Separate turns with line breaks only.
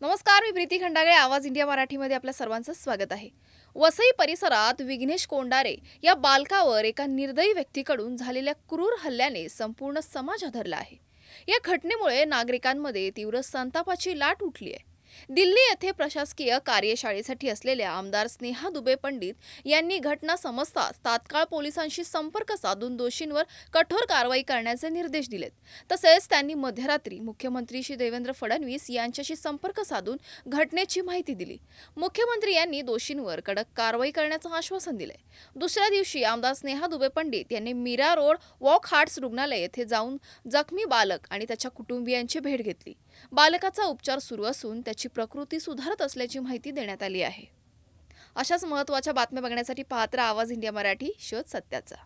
नमस्कार, मी प्रीती खंडागळे. आवाज इंडिया मराठीमध्ये आपल्या सर्वांचं स्वागत आहे. वसई परिसरात विघ्नेश कोंडारे या बालकावर एका निर्दयी व्यक्तीकडून झालेल्या क्रूर हल्ल्याने संपूर्ण समाज हादरला आहे. या घटनेमुळे नागरिकांमध्ये तीव्र संतापाची लाट उठली आहे. दिल्ली येथे प्रशासकीय कार्यशाळेसाठी असलेल्या आमदार स्नेहा दुबे पंडित यांनी घटना समजताच तात्काळ पोलिसांशी संपर्क साधून दोषींवर कठोर कारवाई करण्याचे निर्देश दिलेत. तसेच त्यांनी मध्यरात्री मुख्यमंत्री श्री देवेंद्र फडणवीस यांच्याशी संपर्क साधून घटनेची माहिती दिली. मुख्यमंत्री यांनी दोषींवर कडक कारवाई करण्याचं आश्वासन दिलंय. दुसऱ्या दिवशी आमदार स्नेहा दुबे पंडित यांनी मीरा रोड वॉक हार्ट्स रुग्णालय येथे जाऊन जखमी बालक आणि त्याच्या कुटुंबियांची भेट घेतली. बालकाचा उपचार सुरू असून त्याची प्रकृती सुधारत असल्याची माहिती देण्यात आली आहे. अशाच महत्त्वाच्या बातम्या बघण्यासाठी पाहत रहा आवाज इंडिया मराठी, शोध सत्याचा.